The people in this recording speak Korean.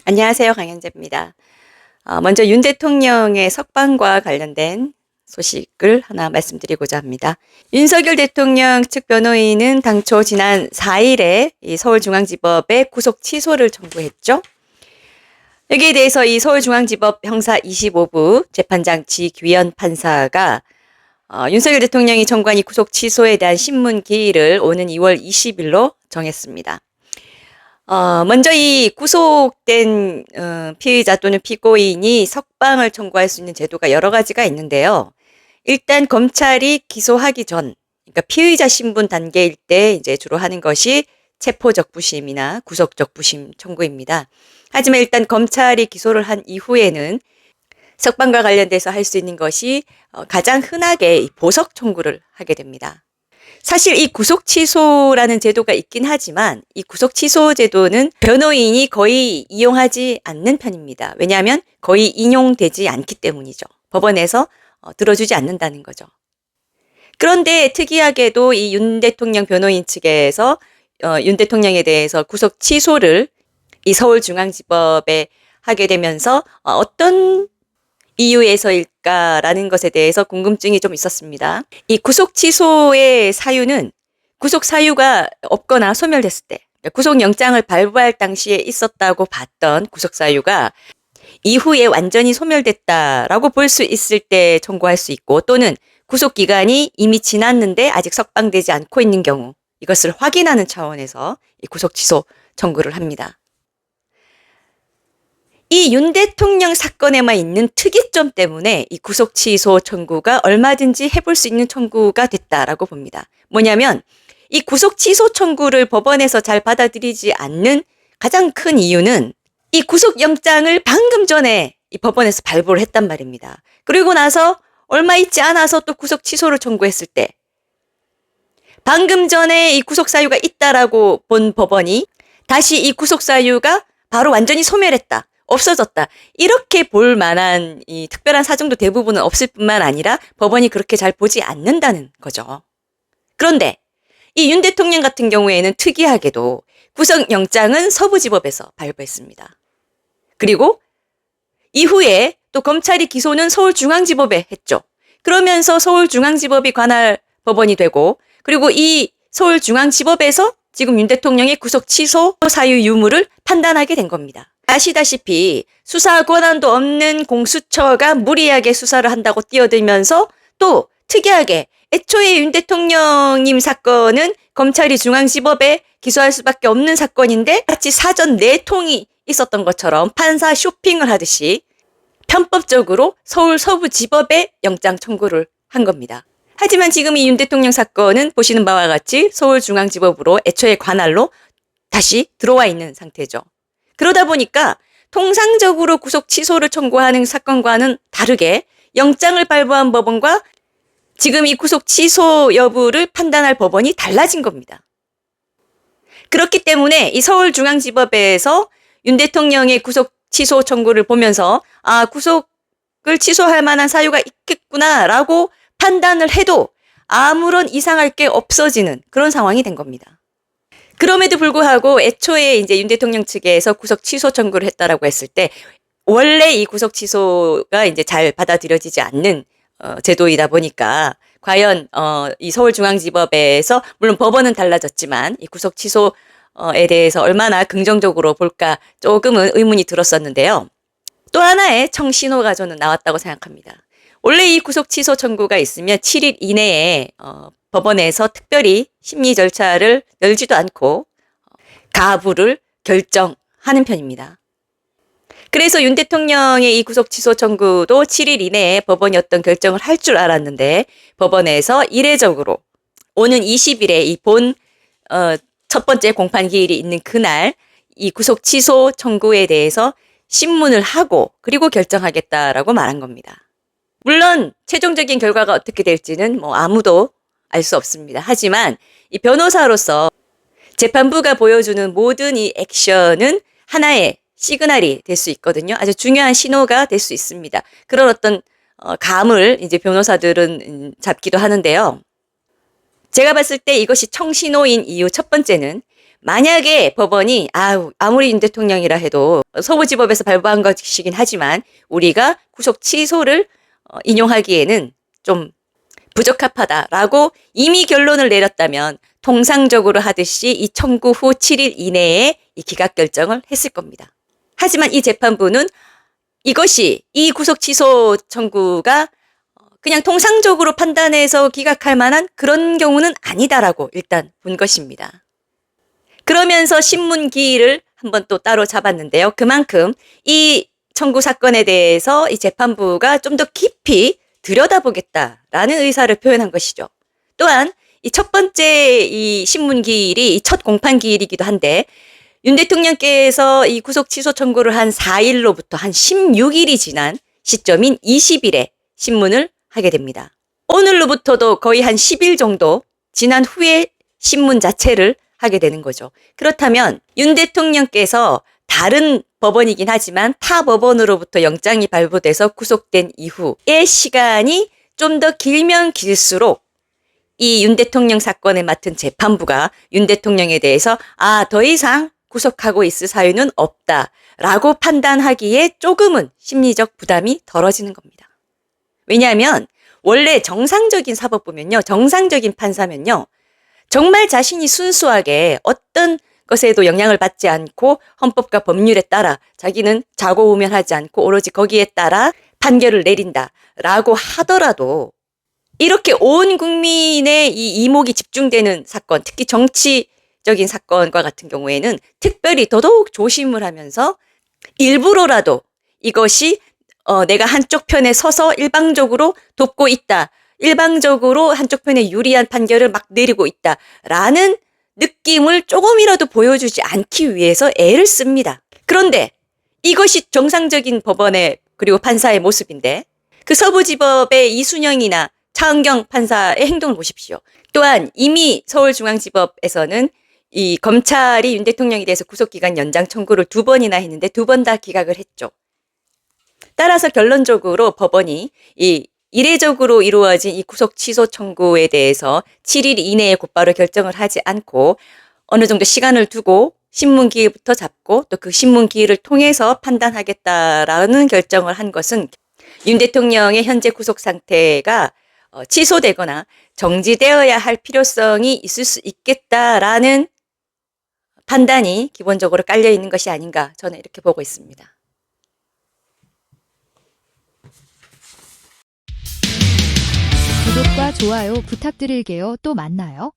안녕하세요. 강현재입니다. 먼저 윤 대통령의 석방과 관련된 소식을 하나 말씀드리고자 합니다. 윤석열 대통령 측 변호인은 당초 지난 4일에 이 서울중앙지법에 구속 취소를 청구했죠. 여기에 대해서 이 서울중앙지법 형사 25부 재판장 지규현 판사가 윤석열 대통령이 청구한 이 구속 취소에 대한 신문 기일을 오는 2월 20일로 정했습니다. 먼저 이 구속된 피의자 또는 피고인이 석방을 청구할 수 있는 제도가 여러 가지가 있는데요. 일단 검찰이 기소하기 전, 그러니까 피의자 신분 단계일 때 이제 주로 하는 것이 체포적 부심이나 구속적 부심 청구입니다. 하지만 일단 검찰이 기소를 한 이후에는 석방과 관련돼서 할 수 있는 것이 가장 흔하게 보석 청구를 하게 됩니다. 사실 이 구속 취소라는 제도가 있긴 하지만 이 구속 취소 제도는 변호인이 거의 이용하지 않는 편입니다. 왜냐하면 거의 인용되지 않기 때문이죠. 법원에서 들어주지 않는다는 거죠. 그런데 특이하게도 이 윤 대통령 변호인 측에서 윤 대통령에 대해서 구속 취소를 이 서울중앙지법에 하게 되면서 어떤 이유에서일까라는 것에 대해서 궁금증이 좀 있었습니다. 이 구속 취소의 사유는 구속 사유가 없거나 소멸됐을 때, 구속영장을 발부할 당시에 있었다고 봤던 구속 사유가 이후에 완전히 소멸됐다라고 볼 수 있을 때 청구할 수 있고, 또는 구속 기간이 이미 지났는데 아직 석방되지 않고 있는 경우, 이것을 확인하는 차원에서 이 구속 취소 청구를 합니다. 이 윤 대통령 사건에만 있는 특이점 때문에 이 구속 취소 청구가 얼마든지 해볼 수 있는 청구가 됐다라고 봅니다. 뭐냐면 이 구속 취소 청구를 법원에서 잘 받아들이지 않는 가장 큰 이유는 이 구속영장을 방금 전에 이 법원에서 발부를 했단 말입니다. 그리고 나서 얼마 있지 않아서 또 구속 취소를 청구했을 때 방금 전에 이 구속 사유가 있다라고 본 법원이 다시 이 구속 사유가 바로 완전히 소멸했다, 없어졌다, 이렇게 볼 만한 이 특별한 사정도 대부분은 없을 뿐만 아니라 법원이 그렇게 잘 보지 않는다는 거죠. 그런데 이 윤 대통령 같은 경우에는 특이하게도 구속영장은 서부지법에서 발부했습니다. 그리고 이후에 또 검찰이 기소는 서울중앙지법에 했죠. 그러면서 서울중앙지법이 관할 법원이 되고, 그리고 이 서울중앙지법에서 지금 윤 대통령의 구속 취소 사유 유무를 판단하게 된 겁니다. 아시다시피 수사 권한도 없는 공수처가 무리하게 수사를 한다고 뛰어들면서, 또 특이하게 애초에 윤 대통령님 사건은 검찰이 중앙지법에 기소할 수밖에 없는 사건인데 마치 사전 내통이 있었던 것처럼 판사 쇼핑을 하듯이 편법적으로 서울 서부지법에 영장 청구를 한 겁니다. 하지만 지금 이 윤 대통령 사건은 보시는 바와 같이 서울중앙지법으로 애초에 관할로 다시 들어와 있는 상태죠. 그러다 보니까 통상적으로 구속 취소를 청구하는 사건과는 다르게 영장을 발부한 법원과 지금 이 구속 취소 여부를 판단할 법원이 달라진 겁니다. 그렇기 때문에 이 서울중앙지법에서 윤 대통령의 구속 취소 청구를 보면서 구속을 취소할 만한 사유가 있겠구나라고 판단을 해도 아무런 이상할 게 없어지는 그런 상황이 된 겁니다. 그럼에도 불구하고 애초에 이제 윤 대통령 측에서 구속 취소 청구를 했다라고 했을 때 원래 이 구속 취소가 이제 잘 받아들여지지 않는 제도이다 보니까 과연 이 서울중앙지법에서 물론 법원은 달라졌지만 이 구속 취소에 대해서 얼마나 긍정적으로 볼까 조금은 의문이 들었었는데요. 또 하나의 청신호가 저는 나왔다고 생각합니다. 원래 이 구속 취소 청구가 있으면 7일 이내에 법원에서 특별히 심리 절차를 열지도 않고 가부를 결정하는 편입니다. 그래서 윤 대통령의 이 구속 취소 청구도 7일 이내에 법원이 어떤 결정을 할 줄 알았는데 법원에서 이례적으로 오는 20일에 이 첫 번째 공판 기일이 있는 그날 이 구속 취소 청구에 대해서 신문을 하고 그리고 결정하겠다라고 말한 겁니다. 물론 최종적인 결과가 어떻게 될지는 아무도 알 수 없습니다. 하지만 이 변호사로서 재판부가 보여주는 모든 이 액션은 하나의 시그널이 될 수 있거든요. 아주 중요한 신호가 될 수 있습니다. 그런 어떤 감을 이제 변호사들은 잡기도 하는데요. 제가 봤을 때 이것이 청신호인 이유 첫 번째는 만약에 법원이 아무리 윤 대통령이라 해도 서부지법에서 발부한 것이긴 하지만 우리가 구속 취소를 인용하기에는 좀 부적합하다라고 이미 결론을 내렸다면 통상적으로 하듯이 이 청구 후 7일 이내에 이 기각 결정을 했을 겁니다. 하지만 이 재판부는 이 구속 취소 청구가 그냥 통상적으로 판단해서 기각할 만한 그런 경우는 아니다라고 일단 본 것입니다. 그러면서 신문기일을 한번 또 따로 잡았는데요. 그만큼 이 청구 사건에 대해서 이 재판부가 좀 더 깊이 들여다보겠다라는 의사를 표현한 것이죠. 또한 이 첫 번째 이 신문기일이 첫 공판기일이기도 한데 윤 대통령께서 이 구속 취소 청구를 한 4일로부터 한 16일이 지난 시점인 20일에 신문을 하게 됩니다. 오늘로부터도 거의 한 10일 정도 지난 후에 신문 자체를 하게 되는 거죠. 그렇다면 윤 대통령께서 다른 법원이긴 하지만 타 법원으로부터 영장이 발부돼서 구속된 이후의 시간이 좀 더 길면 길수록 이 윤 대통령 사건을 맡은 재판부가 윤 대통령에 대해서 더 이상 구속하고 있을 사유는 없다라고 판단하기에 조금은 심리적 부담이 덜어지는 겁니다. 왜냐하면 원래 정상적인 사법부면요, 정상적인 판사면요, 정말 자신이 순수하게 어떤 것에도 영향을 받지 않고 헌법과 법률에 따라 자기는 자고우면하지 않고 오로지 거기에 따라 판결을 내린다라고 하더라도 이렇게 온 국민의 이 이목이 집중되는 사건, 특히 정치적인 사건과 같은 경우에는 특별히 더더욱 조심을 하면서 일부러라도 이것이 내가 한쪽 편에 서서 일방적으로 돕고 있다, 일방적으로 한쪽 편에 유리한 판결을 막 내리고 있다라는 느낌을 조금이라도 보여주지 않기 위해서 애를 씁니다. 그런데 이것이 정상적인 법원의 그리고 판사의 모습인데 그 서부지법의 이순영이나 차은경 판사의 행동을 보십시오. 또한 이미 서울중앙지법에서는 이 검찰이 윤 대통령에 대해서 구속기간 연장 청구를 2번이나 했는데 2번 다 기각을 했죠. 따라서 결론적으로 법원이 이 이례적으로 이루어진 이 구속 취소 청구에 대해서 7일 이내에 곧바로 결정을 하지 않고 어느 정도 시간을 두고 신문기일부터 잡고 또 그 신문기일을 통해서 판단하겠다라는 결정을 한 것은 윤 대통령의 현재 구속 상태가 취소되거나 정지되어야 할 필요성이 있을 수 있겠다라는 판단이 기본적으로 깔려 있는 것이 아닌가 저는 이렇게 보고 있습니다. 구독과 좋아요 부탁드릴게요. 또 만나요.